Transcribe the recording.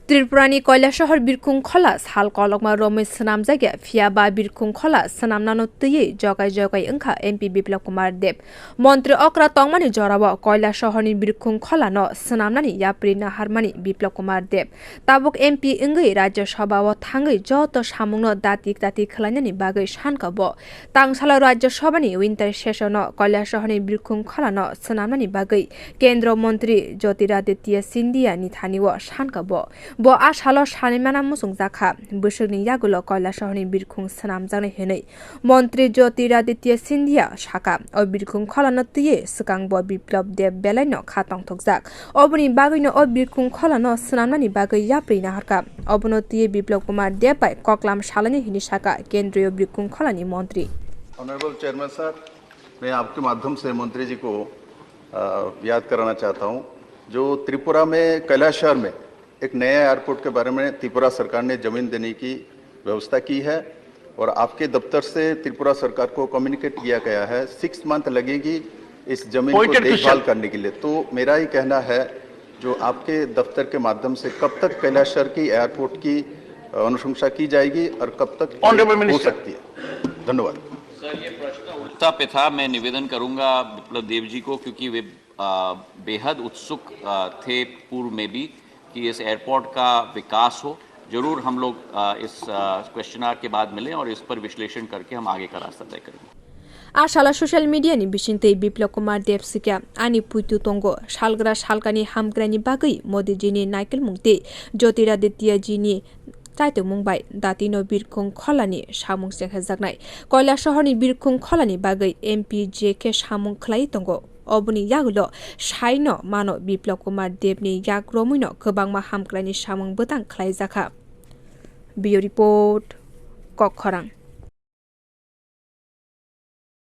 त्रिपुरानि कैलाशहर बिरखुं खला साल कलकमा रमेश सनाम जायगा फियाबा बिरखुं खला सनाम नानो तयै जगाय जगाय अंखा एमपी बिप्लब कुमार देव मन्त्री अक्रा तंगमानि जराव कैलाशहरनि बिरखुं खला न सनामनानि याप्रि नाहारमानि बिप्लब कुमार देव ताबुक एमपी इंगै राज्य सभाव थांगै जत सामुंनो दाति खलायनानि बागै सानकाब तांसाला राज्य सभानि विन्टर सेसन कैलाशहरनि बिरखुं खला न सनामनानि बागै केन्द्र मन्त्री Jyotiraditya Scindia निथानिव सानकाब bo asalo sanimana musung jakha बोसोरनि यागुल कैलाशहरनि बिरखुं सनाम जानाय हेनै मन्त्री ज्योतिरादित्य सिन्धिया साका ओ बिरखुं खलानो तयै सिगां ब बिप्लब देव बेलायनो खातंग थकजाक अबनि बागैनो ओ बिरखुं खलानो सनामनानि बागै याप्रि नाहारका अबनो तयै बिप्लब कुमार देव बाय कक्लाम सालानि हिनि साका केन्द्रीय बिरखुं खलानि मन्त्री। ऑनरेबल चेयरमैन सर, मैं आपके माध्यम से मंत्री जी को याद कराना चाहता हूं, जो त्रिपुरा में कैलाशहर में एक नया एयरपोर्ट के बारे में त्रिपुरा सरकार ने जमीन देने की व्यवस्था की है और आपके दफ्तर से त्रिपुरा सरकार को कम्युनिकेट किया गया है 6 मंथ लगेगी इस जमीन को देखभाल करने के लिए। तो मेरा ही कहना है जो आपके दफ्तर के माध्यम से कब तक कैलाशहर की एयरपोर्ट की अनुशंसा की जाएगी और कब तक हो सकती है? धन्यवाद सर। ये प्रश्न उल्टा पे था, मैं निवेदन करूंगा बिप्लब देव जी को, क्योंकि वे बेहद उत्सुक थे पूर्व में भी कि इस एयरपोर्ट का विकास हो। जरूर हम लोग इस क्वेश्चनर के बाद मिलें और इस पर विश्लेषण करके हम आगे का रास्ता तय करेंगे। आशाला सोशल मीडिया नि बिसिंतै बिप्लब कुमार देव सिक्या आनि पुइतु तंगो सालग्रा सालकानि हामग्रानि बागै मोदी जीनि नाइकेल मुंगते ज्योतिरादित्य जीनि ताइतो मुंबाय दातिनो बिरखुं खलानि सामुं सेखजागनाय कैलाशहरनि बिरखुं खलानि बागै एमपी जेके सामुं खलाय तंगो अबनि यागुलो साइनो मानो बिप्लब कुमार देवनि याग्रमुइनो गोबांमा हामग्रानि सामुं बोतां खलाय जाखा। बियो रिपोर्ट कखरां।